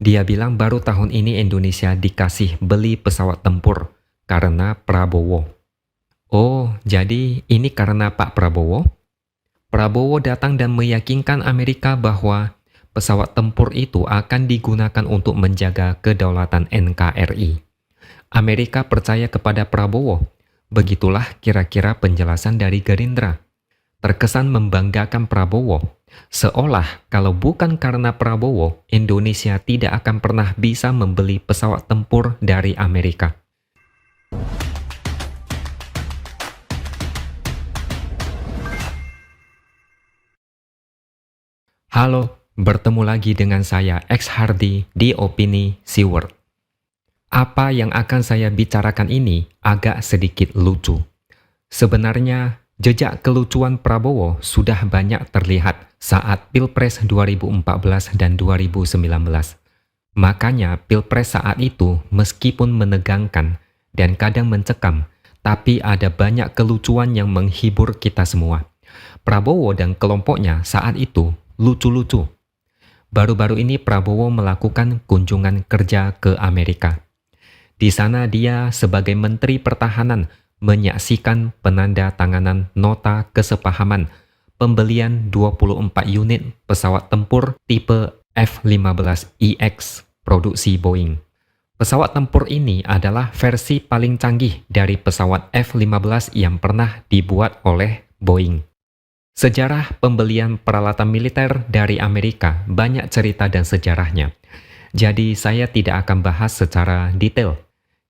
Dia bilang baru tahun ini Indonesia dikasih beli pesawat tempur karena Prabowo. Oh, jadi ini karena Pak Prabowo? Prabowo datang dan meyakinkan Amerika bahwa pesawat tempur itu akan digunakan untuk menjaga kedaulatan NKRI. Amerika percaya kepada Prabowo. Begitulah kira-kira penjelasan dari Gerindra. Terkesan membanggakan Prabowo. Seolah kalau bukan karena Prabowo, Indonesia tidak akan pernah bisa membeli pesawat tempur dari Amerika. Halo, bertemu lagi dengan saya X Hardy di Opini Siwert. Apa yang akan saya bicarakan ini agak sedikit lucu. Sebenarnya, jejak kelucuan Prabowo sudah banyak terlihat saat Pilpres 2014 dan 2019. Makanya Pilpres saat itu meskipun menegangkan dan kadang mencekam, tapi ada banyak kelucuan yang menghibur kita semua. Prabowo dan kelompoknya saat itu lucu-lucu. Baru-baru ini Prabowo melakukan kunjungan kerja ke Amerika. Di sana dia sebagai Menteri Pertahanan menyaksikan penandatanganan nota kesepahaman pembelian 24 unit pesawat tempur tipe F-15EX produksi Boeing. Pesawat tempur ini adalah versi paling canggih dari pesawat F-15 yang pernah dibuat oleh Boeing. Sejarah pembelian peralatan militer dari Amerika banyak cerita dan sejarahnya. Jadi saya tidak akan bahas secara detail.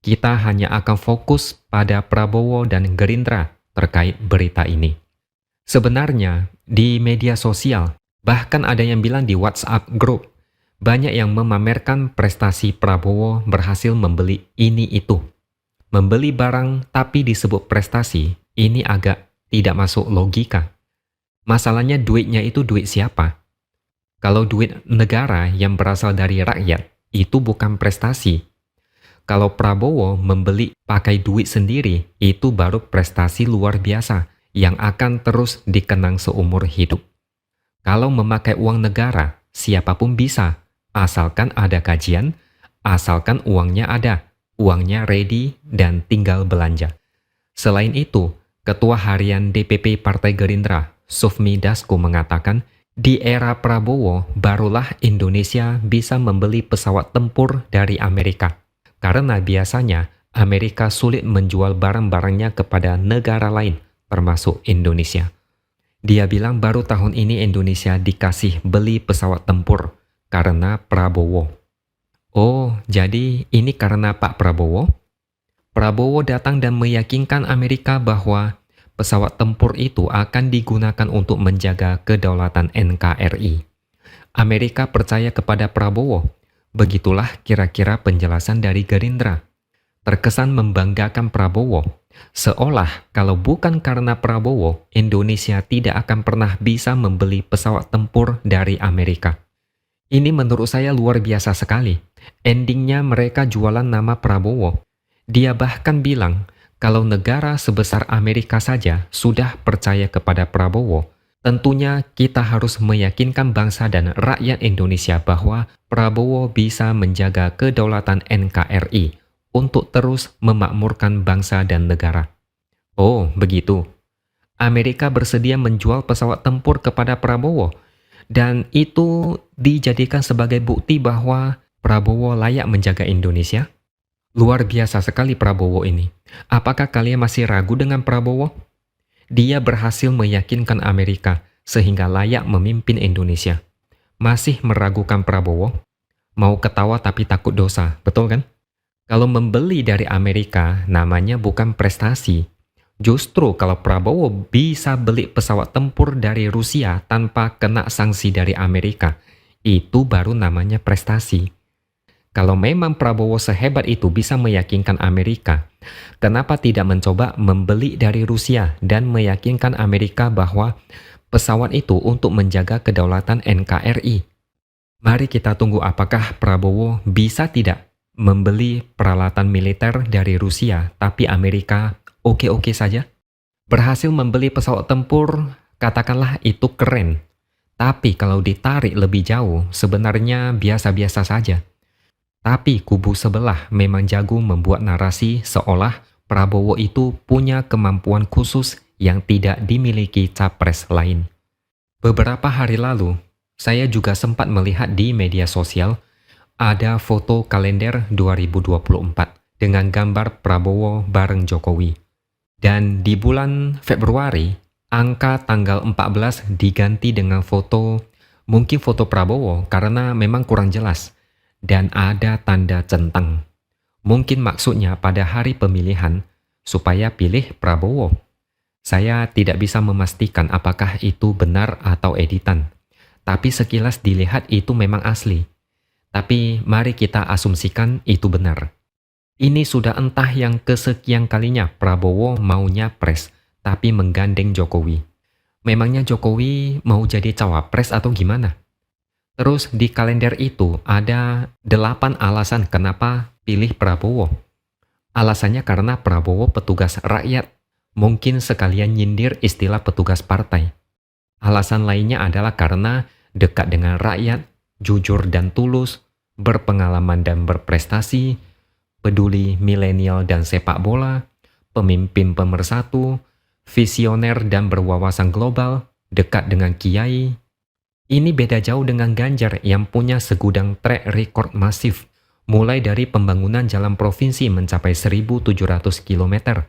Kita hanya akan fokus pada Prabowo dan Gerindra terkait berita ini. Sebenarnya di media sosial, bahkan ada yang bilang di WhatsApp group, banyak yang memamerkan prestasi Prabowo berhasil membeli ini itu. Membeli barang tapi disebut prestasi, ini agak tidak masuk logika. Masalahnya duitnya itu duit siapa? Kalau duit negara yang berasal dari rakyat, itu bukan prestasi. Kalau Prabowo membeli pakai duit sendiri, itu baru prestasi luar biasa yang akan terus dikenang seumur hidup. Kalau memakai uang negara, siapapun bisa, asalkan ada kajian, asalkan uangnya ada, uangnya ready dan tinggal belanja. Selain itu, Ketua Harian DPP Partai Gerindra, Sufmi Dasko mengatakan, di era Prabowo barulah Indonesia bisa membeli pesawat tempur dari Amerika. Karena biasanya Amerika sulit menjual barang-barangnya kepada negara lain, termasuk Indonesia. Dia bilang baru tahun ini Indonesia dikasih beli pesawat tempur karena Prabowo. Oh, jadi ini karena Pak Prabowo? Prabowo datang dan meyakinkan Amerika bahwa pesawat tempur itu akan digunakan untuk menjaga kedaulatan NKRI. Amerika percaya kepada Prabowo. Begitulah kira-kira penjelasan dari Gerindra. Terkesan membanggakan Prabowo. Seolah kalau bukan karena Prabowo, Indonesia tidak akan pernah bisa membeli pesawat tempur dari Amerika. Ini menurut saya luar biasa sekali. Endingnya mereka jualan nama Prabowo. Dia bahkan bilang, kalau negara sebesar Amerika saja sudah percaya kepada Prabowo, tentunya kita harus meyakinkan bangsa dan rakyat Indonesia bahwa Prabowo bisa menjaga kedaulatan NKRI untuk terus memakmurkan bangsa dan negara. Oh, begitu. Amerika bersedia menjual pesawat tempur kepada Prabowo, dan itu dijadikan sebagai bukti bahwa Prabowo layak menjaga Indonesia. Luar biasa sekali Prabowo ini. Apakah kalian masih ragu dengan Prabowo? Dia berhasil meyakinkan Amerika sehingga layak memimpin Indonesia. Masih meragukan Prabowo? Mau ketawa tapi takut dosa, betul kan? Kalau membeli dari Amerika namanya bukan prestasi. Justru kalau Prabowo bisa beli pesawat tempur dari Rusia tanpa kena sanksi dari Amerika, itu baru namanya prestasi. Kalau memang Prabowo sehebat itu bisa meyakinkan Amerika, kenapa tidak mencoba membeli dari Rusia dan meyakinkan Amerika bahwa pesawat itu untuk menjaga kedaulatan NKRI? Mari kita tunggu apakah Prabowo bisa tidak membeli peralatan militer dari Rusia, tapi Amerika oke-oke saja? Berhasil membeli pesawat tempur, katakanlah itu keren. Tapi kalau ditarik lebih jauh, sebenarnya biasa-biasa saja. Tapi kubu sebelah memang jago membuat narasi seolah Prabowo itu punya kemampuan khusus yang tidak dimiliki capres lain. Beberapa hari lalu, saya juga sempat melihat di media sosial ada foto kalender 2024 dengan gambar Prabowo bareng Jokowi. Dan di bulan Februari, angka tanggal 14 diganti dengan mungkin foto Prabowo karena memang kurang jelas. Dan ada tanda centang. Mungkin maksudnya pada hari pemilihan supaya pilih Prabowo. Saya tidak bisa memastikan apakah itu benar atau editan. Tapi sekilas dilihat itu memang asli. Tapi mari kita asumsikan itu benar. Ini sudah entah yang kesekian kalinya Prabowo maunya pres, tapi menggandeng Jokowi. Memangnya Jokowi mau jadi cawapres atau gimana? Terus di kalender itu ada 8 alasan kenapa pilih Prabowo. Alasannya karena Prabowo petugas rakyat, mungkin sekalian nyindir istilah petugas partai. Alasan lainnya adalah karena dekat dengan rakyat, jujur dan tulus, berpengalaman dan berprestasi, peduli milenial dan sepak bola, pemimpin pemersatu, visioner dan berwawasan global, dekat dengan kiai. Ini beda jauh dengan Ganjar yang punya segudang track record masif, mulai dari pembangunan jalan provinsi mencapai 1.700 km,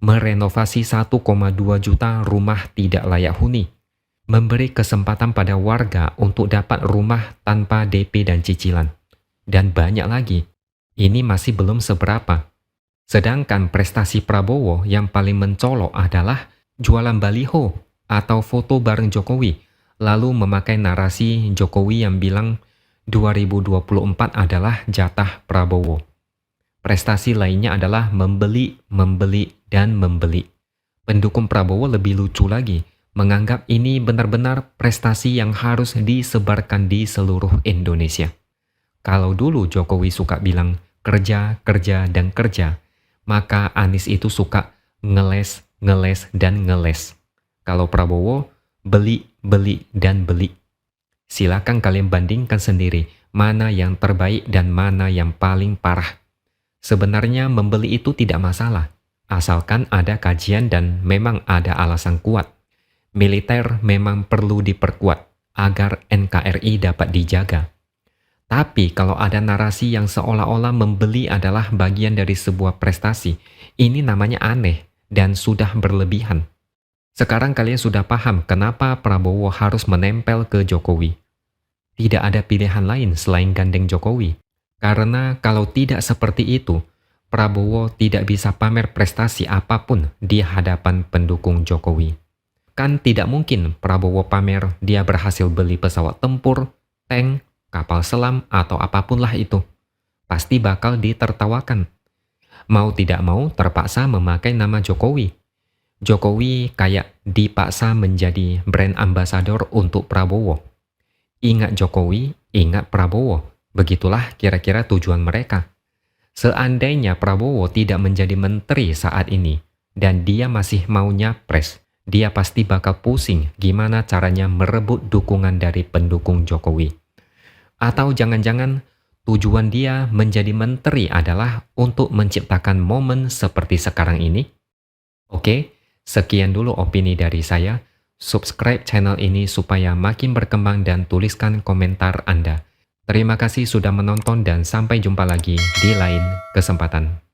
merenovasi 1,2 juta rumah tidak layak huni, memberi kesempatan pada warga untuk dapat rumah tanpa DP dan cicilan, dan banyak lagi. Ini masih belum seberapa. Sedangkan prestasi Prabowo yang paling mencolok adalah jualan baliho atau foto bareng Jokowi, lalu memakai narasi Jokowi yang bilang 2024 adalah jatah Prabowo. Prestasi lainnya adalah membeli, dan membeli. Pendukung Prabowo lebih lucu lagi, menganggap ini benar-benar prestasi yang harus disebarkan di seluruh Indonesia. Kalau dulu Jokowi suka bilang kerja, kerja, dan kerja, maka Anies itu suka ngeles, dan ngeles. Kalau Prabowo, beli, dan beli. Silakan kalian bandingkan sendiri mana yang terbaik dan mana yang paling parah. Sebenarnya membeli itu tidak masalah, asalkan ada kajian dan memang ada alasan kuat. Militer memang perlu diperkuat agar NKRI dapat dijaga. Tapi kalau ada narasi yang seolah-olah membeli adalah bagian dari sebuah prestasi, ini namanya aneh dan sudah berlebihan. Sekarang kalian sudah paham kenapa Prabowo harus menempel ke Jokowi. Tidak ada pilihan lain selain gandeng Jokowi. Karena kalau tidak seperti itu, Prabowo tidak bisa pamer prestasi apapun di hadapan pendukung Jokowi. Kan tidak mungkin Prabowo pamer dia berhasil beli pesawat tempur, tank, kapal selam, atau apapun lah itu. Pasti bakal ditertawakan. Mau tidak mau terpaksa memakai nama Jokowi. Jokowi kayak dipaksa menjadi brand ambassador untuk Prabowo. Ingat Jokowi, ingat Prabowo. Begitulah kira-kira tujuan mereka. Seandainya Prabowo tidak menjadi menteri saat ini, dan dia masih maunya pres, dia pasti bakal pusing gimana caranya merebut dukungan dari pendukung Jokowi. Atau jangan-jangan tujuan dia menjadi menteri adalah untuk menciptakan momen seperti sekarang ini? Oke, sekian dulu opini dari saya. Subscribe channel ini supaya makin berkembang dan tuliskan komentar Anda. Terima kasih sudah menonton dan sampai jumpa lagi di lain kesempatan.